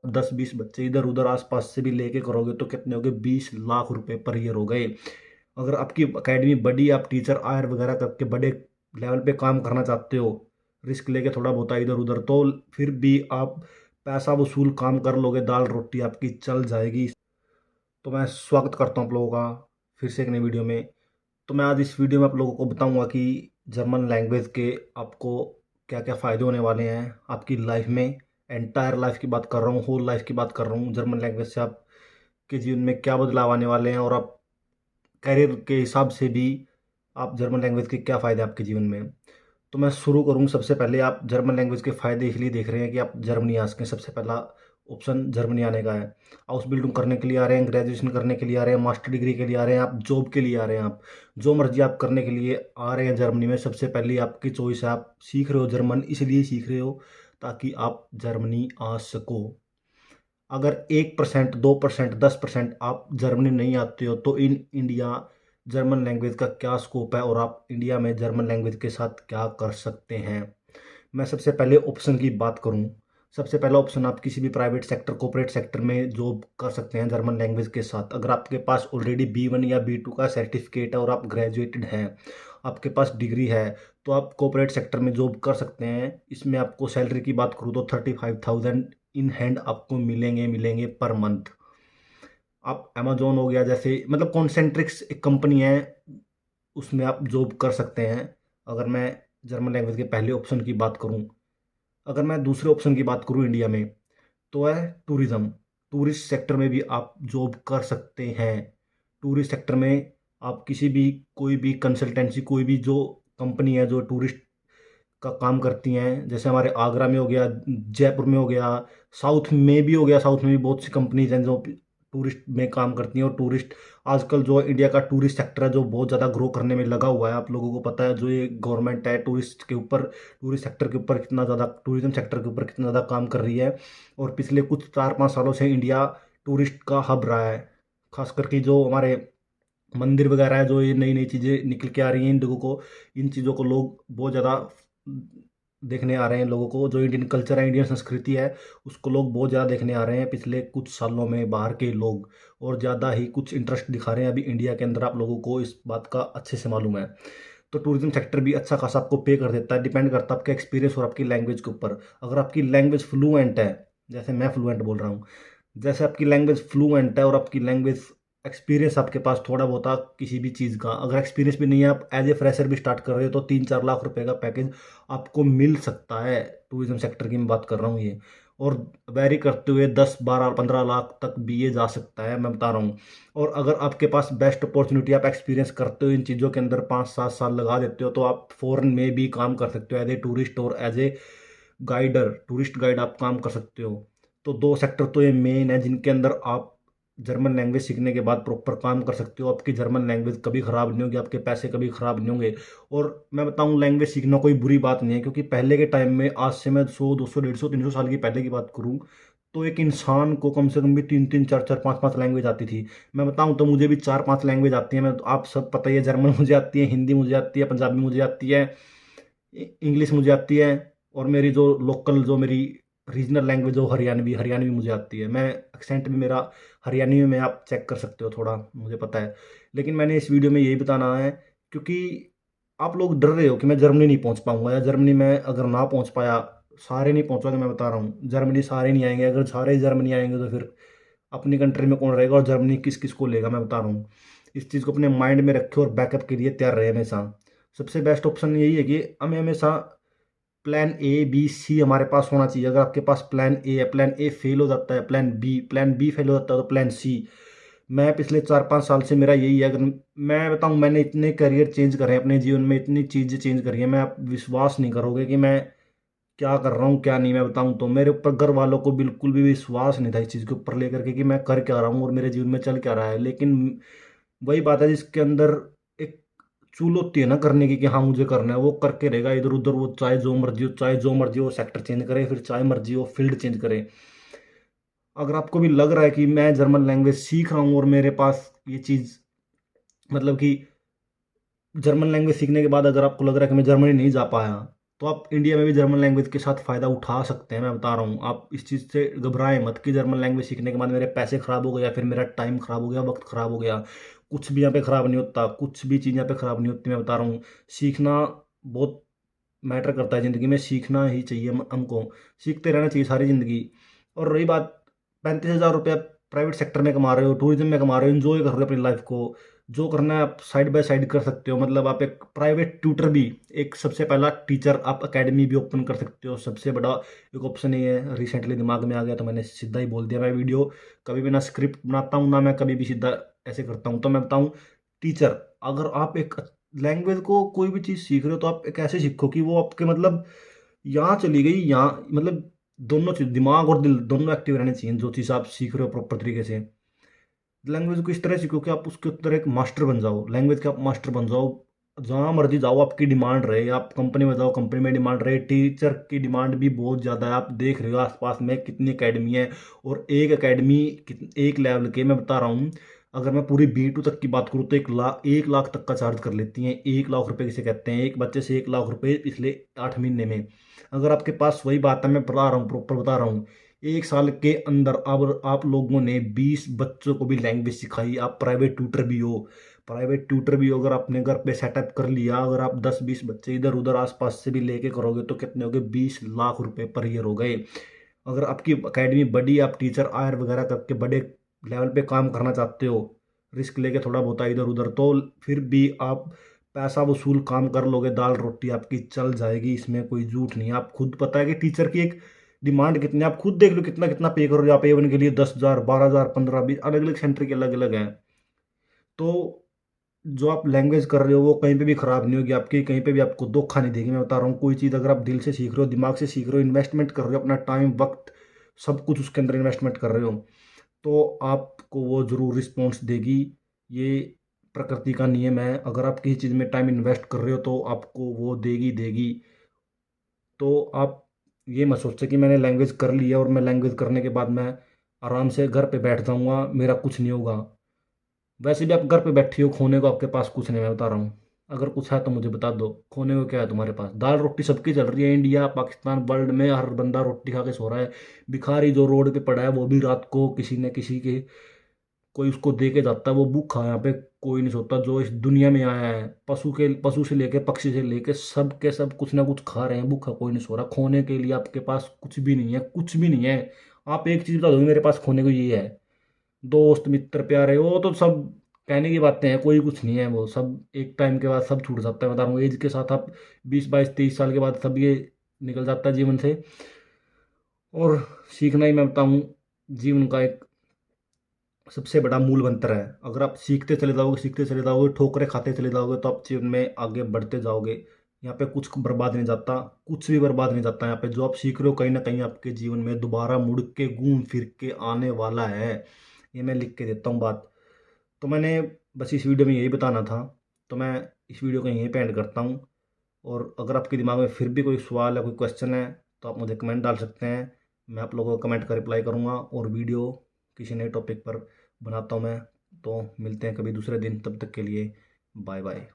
10-20 बच्चे इधर उधर आसपास से भी लेके करोगे तो कितने हो गए, 20 लाख रुपए पर ईयर हो गए। अगर आपकी अकेडमी बड़ी, आप टीचर आयर वगैरह करके बड़े लेवल पे काम करना चाहते हो, रिस्क लेके थोड़ा बहुत इधर उधर, तो फिर भी आप पैसा वसूल काम कर लोगे, दाल रोटी आपकी चल जाएगी। तो मैं स्वागत करता हूँ आप लोगों का फिर से एक नई वीडियो में। तो मैं आज इस वीडियो में आप लोगों को बताऊंगा कि जर्मन लैंग्वेज के आपको क्या क्या फ़ायदे होने वाले हैं आपकी लाइफ में। एंटायर लाइफ की बात कर रहा हूँ, होल लाइफ की बात कर रहा हूँ। जर्मन लैंग्वेज से आपके जीवन में क्या बदलाव आने वाले हैं, और आप करियर के हिसाब से भी आप जर्मन लैंग्वेज के क्या फ़ायदे आपके जीवन में। तो मैं शुरू करूँ, सबसे पहले आप जर्मन लैंग्वेज के फ़ायदे इसलिए देख रहे हैं कि आप जर्मनी आ सकें। सबसे पहला ऑप्शन जर्मनी आने का है। हाउस बिल्डिंग करने के लिए आ रहे हैं, ग्रेजुएशन करने के लिए आ रहे हैं, मास्टर डिग्री के लिए आ रहे हैं, आप जॉब के लिए आ रहे हैं, आप जो मर्जी आप करने के लिए आ रहे हैं जर्मनी में। सबसे पहले आपकी चॉइस है, आप सीख रहे हो जर्मन, इसलिए सीख रहे हो ताकि आप जर्मनी आ सको। अगर 1%, 2%, 10% आप जर्मनी नहीं आते हो तो इन इंडिया जर्मन लैंग्वेज का क्या स्कोप है, और आप इंडिया में जर्मन लैंग्वेज के साथ क्या कर सकते हैं। मैं सबसे पहले ऑप्शन की बात करूं, सबसे पहला ऑप्शन, आप किसी भी प्राइवेट सेक्टर, कॉर्पोरेट सेक्टर में जॉब कर सकते हैं जर्मन लैंग्वेज के साथ। अगर आपके पास ऑलरेडी B1 या B2 का सर्टिफिकेट है और आप ग्रेजुएटेड हैं, आपके पास डिग्री है, तो आप कॉर्पोरेट सेक्टर में जॉब कर सकते हैं। इसमें आपको सैलरी की बात करूँ तो 35,000 इन हैंड आपको मिलेंगे मिलेंगे पर मंथ। आप अमेजोन हो गया, जैसे मतलब कॉन्सेंट्रिक्स एक कंपनी है, उसमें आप जॉब कर सकते हैं। अगर मैं जर्मन लैंग्वेज के पहले ऑप्शन की बात करूं, अगर मैं दूसरे ऑप्शन की बात करूं इंडिया में, तो है टूरिज्म। टूरिस्ट सेक्टर में भी आप जॉब कर सकते हैं। टूरिस्ट सेक्टर में आप किसी भी, कोई भी कंसल्टेंसी, कोई भी जो कंपनी है जो टूरिस्ट का काम करती हैं, जैसे हमारे आगरा में हो गया, जयपुर में हो गया, साउथ में भी हो गया, साउथ में भी बहुत सी कंपनीज हैं जो टूरिस्ट में काम करती हैं। और टूरिस्ट, आजकल जो इंडिया का टूरिस्ट सेक्टर है जो बहुत ज़्यादा ग्रो करने में लगा हुआ है। आप लोगों को पता है जो ये गवर्नमेंट है टूरिस्ट के ऊपर, टूरिस्ट सेक्टर के ऊपर कितना ज़्यादा, टूरिज्म सेक्टर के ऊपर कितना ज़्यादा काम कर रही है। और पिछले कुछ 4-5 सालों से इंडिया टूरिस्ट का हब रहा है। खास करके जो हमारे मंदिर वगैरह है, जो ये नई नई चीज़ें निकल के आ रही हैं, इन लोगों को, इन चीज़ों को लोग बहुत ज़्यादा देखने आ रहे हैं। लोगों को जो इंडियन कल्चर है, इंडियन संस्कृति है, उसको लोग बहुत ज़्यादा देखने आ रहे हैं पिछले कुछ सालों में, बाहर के लोग, और ज़्यादा ही कुछ इंटरेस्ट दिखा रहे हैं अभी इंडिया के अंदर। आप लोगों को इस बात का अच्छे से मालूम है। तो टूरिज्म सेक्टर भी अच्छा खासा आपको पे कर देता है। डिपेंड करता है आपका एक्सपीरियंस और आपकी लैंग्वेज के ऊपर। अगर आपकी लैंग्वेज फ्लुएंट है, जैसे मैं फ्लुएंट बोल रहा हूँ, जैसे आपकी लैंग्वेज फ्लुएंट है और आपकी लैंग्वेज एक्सपीरियंस आपके पास थोड़ा बहुत आ किसी भी चीज़ का, अगर एक्सपीरियंस भी नहीं है, आप एज ए फ्रेशर भी स्टार्ट कर रहे हो, तो 3-4 लाख रुपए का पैकेज आपको मिल सकता है। टूरिज्म सेक्टर की मैं बात कर रहा हूँ ये, और वेरी करते हुए 10, 12, 15 लाख तक भी ये जा सकता है, मैं बता रहा हूँ। और अगर आपके पास बेस्ट अपॉर्चुनिटी, आप एक्सपीरियंस करते हो इन चीज़ों के अंदर, 5-7 साल लगा देते हो, तो आप फॉरेन में भी काम कर सकते हो एज ए टूरिस्ट और as a guider, tourist guide आप काम कर सकते हो। तो दो सेक्टर तो ये मेन है जिनके अंदर आप जर्मन लैंग्वेज सीखने के बाद प्रॉपर काम कर सकते हो। आपकी जर्मन लैंग्वेज कभी ख़राब नहीं होगी, आपके पैसे कभी ख़राब नहीं होंगे। और मैं बताऊं, लैंग्वेज सीखना कोई बुरी बात नहीं है, क्योंकि पहले के टाइम में, आज से मैं 100, 200, 150, 300 साल की पहले की बात करूं, तो एक इंसान को कम से कम भी 3-3, 4-4, 5-5 लैंग्वेज आती थी। मैं बताऊं तो मुझे भी 4-5 लैंग्वेज आती है। मैं, आप सब पता ही है, जर्मन मुझे आती है, हिंदी मुझे आती है, पंजाबी मुझे आती है, इंग्लिश मुझे आती है, और मेरी जो लोकल, जो मेरी रीजनल लैंग्वेज हो, हरियाणवी, हरियाणवी मुझे आती है। मैं, एक्सेंट भी मेरा हरियाणवी में आप चेक कर सकते हो थोड़ा, मुझे पता है। लेकिन मैंने इस वीडियो में यही बताना है, क्योंकि आप लोग डर रहे हो कि मैं जर्मनी नहीं पहुंच पाऊंगा, या जर्मनी में अगर ना पहुंच पाया, सारे नहीं पहुंचोगे। मैं बता रहा हूँ, जर्मनी सारे नहीं आएंगे। अगर सारे जर्मनी आएंगे तो फिर अपनी कंट्री में कौन रहेगा, और जर्मनी किस किस को लेगा, मैं बता रहा हूँ। इस चीज़ को अपने माइंड में रखे और बैकअप के लिए तैयार रहे हमेशा। सबसे बेस्ट ऑप्शन यही है कि हमें हमेशा प्लान A, B, C हमारे पास होना चाहिए। अगर आपके पास प्लान ए है, प्लान ए फेल हो जाता है, प्लान बी फेल हो जाता है, तो प्लान सी। मैं पिछले 4-5 साल से मेरा यही है। अगर मैं बताऊं, मैंने इतने करियर चेंज करे हैं अपने जीवन में, इतनी चीज़ें चेंज करी हैं, मैं, आप विश्वास नहीं करोगे कि मैं क्या कर रहा हूँ क्या नहीं। मैं बताऊं तो मेरे ऊपर घर वालों को बिल्कुल भी विश्वास नहीं था इस चीज़ के ऊपर लेकर के कि मैं कर क्या रहा हूँ और मेरे जीवन में चल क्या रहा है। लेकिन वही बात है, जिसके अंदर एक चूल होती है ना करने की, कि हाँ मुझे करना है, वो करके रहेगा इधर उधर। वो चाहे जो मर्जी हो, चाहे जो मर्जी हो सेक्टर चेंज करे, फिर चाहे मर्जी हो फील्ड चेंज करे। अगर आपको भी लग रहा है कि मैं जर्मन लैंग्वेज सीख रहा हूँ और मेरे पास ये चीज़, मतलब कि जर्मन लैंग्वेज सीखने के बाद अगर आपको लग रहा है कि मैं जर्मनी नहीं जा पाया, तो आप इंडिया में भी जर्मन लैंग्वेज के साथ फ़ायदा उठा सकते हैं। मैं बता रहा हूँ, आप इस चीज़ से घबराएं मत कि जर्मन लैंग्वेज सीखने के बाद मेरे पैसे ख़राब हो गए या फिर मेरा टाइम ख़राब हो गया, वक्त ख़राब हो गया। कुछ भी यहाँ पे ख़राब नहीं होता, कुछ भी चीज़ यहाँ पे ख़राब नहीं होती। मैं बता रहा हूँ, सीखना बहुत मैटर करता है ज़िंदगी में, सीखना ही चाहिए हमको, सीखते रहना चाहिए सारी ज़िंदगी। और रही बात 35,000 रुपया प्राइवेट सेक्टर में कमा रहे हो, टूरिज्म में कमा रहे हो, इन्जॉय कर रहे हो अपनी लाइफ को, जो करना है आप साइड बाय साइड कर सकते हो। मतलब आप एक प्राइवेट ट्यूटर भी, एक सबसे पहला टीचर, आप एकेडमी भी ओपन कर सकते हो। सबसे बड़ा एक ऑप्शन ये है, रिसेंटली दिमाग में आ गया तो मैंने सीधा ही बोल दिया। मैं वीडियो कभी भी ना स्क्रिप्ट बनाता हूँ, ना मैं कभी भी सीधा ऐसे करता हूँ। तो मैं बताऊँ, टीचर, अगर आप एक लैंग्वेज को कोई भी चीज़ सीख रहे हो तो आप एक ऐसे सीखो कि वो आपके मतलब यहाँ चली गई, यहाँ मतलब दोनों चीज़, दिमाग और दिल दोनों एक्टिव रहने चाहिए। जो चीज़ आप सीख रहे हो प्रॉपर तरीके से, लैंग्वेज को इस तरह सीखो कि आप उसके अंदर एक मास्टर बन जाओ, लैंग्वेज का आप मास्टर बन जाओ। जहाँ मर्जी जाओ आपकी डिमांड रहे, आप कंपनी में जाओ कंपनी में डिमांड रहे। टीचर की डिमांड भी बहुत ज़्यादा है, आप देख रहे हो आसपास में कितनी अकेडमी है। और एक अकेडमी एक लेवल के, मैं बता रहा हूँ, अगर मैं पूरी B2 तक की बात करूँ तो 1 लाख तक का चार्ज कर लेती हैं। 1 लाख रुपए किसे कहते हैं, एक बच्चे से 1 लाख रुपए पिछले 8 महीने में। अगर आपके पास, वही बात है, मैं बता रहा हूँ, प्रॉपर बता रहा हूँ, 1 साल के अंदर अब आप लोगों ने 20 बच्चों को भी लैंग्वेज सिखाई। आप प्राइवेट ट्यूटर भी हो, प्राइवेट ट्यूटर भी हो, अगर आपने घर पे सेटअप कर लिया, अगर आप 10-20 बच्चे इधर उधर आसपास से भी लेके करोगे तो कितने हो गए, 20 लाख रुपए पर ईयर हो गए। अगर आपकी अकेडमी बड़ी, आप टीचर आयर वगैरह करके बड़े लेवल पे काम करना चाहते हो, रिस्क लेके थोड़ा बहुत इधर उधर, तो फिर भी आप पैसा वसूल काम कर लोगे, दाल रोटी आपकी चल जाएगी, इसमें कोई झूठ नहीं है। आप खुद, पता है कि टीचर की एक डिमांड कितनी है, आप खुद देख लो कितना कितना पे करो। आप A1 के लिए 10,000, 12,000, 15, 20, अलग अलग सेंटर के अलग अलग हैं। तो जो आप लैंग्वेज कर रहे हो वो कहीं पे भी खराब नहीं होगी आपकी, कहीं पे भी आपको धोखा नहीं देगी। मैं बता रहा हूँ, कोई चीज़ अगर आप दिल से सीख रहे हो, दिमाग से सीख रहे हो, इन्वेस्टमेंट कर रहे हो, अपना टाइम वक्त सब कुछ उसके अंदर इन्वेस्टमेंट कर रहे हो, तो आपको वो ज़रूर रिस्पॉन्स देगी। ये प्रकृति का नियम है, अगर आप किसी चीज़ में टाइम इन्वेस्ट कर रहे हो तो आपको वो देगी देगी। तो आप ये मत सोचो कि मैंने लैंग्वेज कर लिया और मैं लैंग्वेज करने के बाद मैं आराम से घर पे बैठ जाऊँगा, मेरा कुछ नहीं होगा। वैसे भी आप घर पे बैठे हो, खोने को आपके पास कुछ नहीं, मैं बता रहा हूँ। अगर कुछ है तो मुझे बता दो, खोने को क्या है तुम्हारे पास? दाल रोटी सबकी चल रही है, इंडिया पाकिस्तान वर्ल्ड में हर बंदा रोटी खा के सो रहा है। भिखारी जो रोड पे पड़ा है वो भी रात को किसी न किसी के, कोई उसको दे के जाता है, वो भूखा है। यहाँ पे कोई नहीं सोता। जो इस दुनिया में आया है, पशु से लेके पक्षी से लेके सब के सब कुछ ना कुछ खा रहे हैं, भूखा कोई नहीं सो रहा। खोने के लिए आपके पास कुछ भी नहीं है, कुछ भी नहीं है। आप एक चीज़ बता दो मेरे पास खोने को ये है, दोस्त मित्र प्यारे, वो तो सब कहने की बातें हैं, कोई कुछ नहीं है। वो सब एक टाइम के बाद सब छूट जाता है। बता रहा हूँ, एज के साथ आप 20, 22, 23 साल के बाद सब ये निकल जाता है जीवन से। और सीखना ही, मैं बताऊँ, जीवन का एक सबसे बड़ा मूल मंत्र है। अगर आप सीखते चले जाओगे, सीखते चले जाओगे, ठोकरें खाते चले जाओगे, तो आप जीवन में आगे बढ़ते जाओगे। यहाँ पे कुछ बर्बाद नहीं जाता, कुछ भी बर्बाद नहीं जाता। यहाँ पे जो आप सीख रहे हो कहीं ना कहीं आपके जीवन में दोबारा मुड़ के घूम फिर के आने वाला है। ये मैं लिख के देता हूँ बात। तो मैंने बस इस वीडियो में यही बताना था, तो मैं इस वीडियो को यहीं पे एंड करता हूँ। और अगर आपके दिमाग में फिर भी कोई सवाल है, कोई क्वेश्चन है, तो आप मुझे कमेंट डाल सकते हैं। मैं आप लोगों को कमेंट का रिप्लाई करूँगा और वीडियो किसी नए टॉपिक पर बनाता हूँ मैं। तो मिलते हैं कभी दूसरे दिन, तब तक के लिए बाय बाय।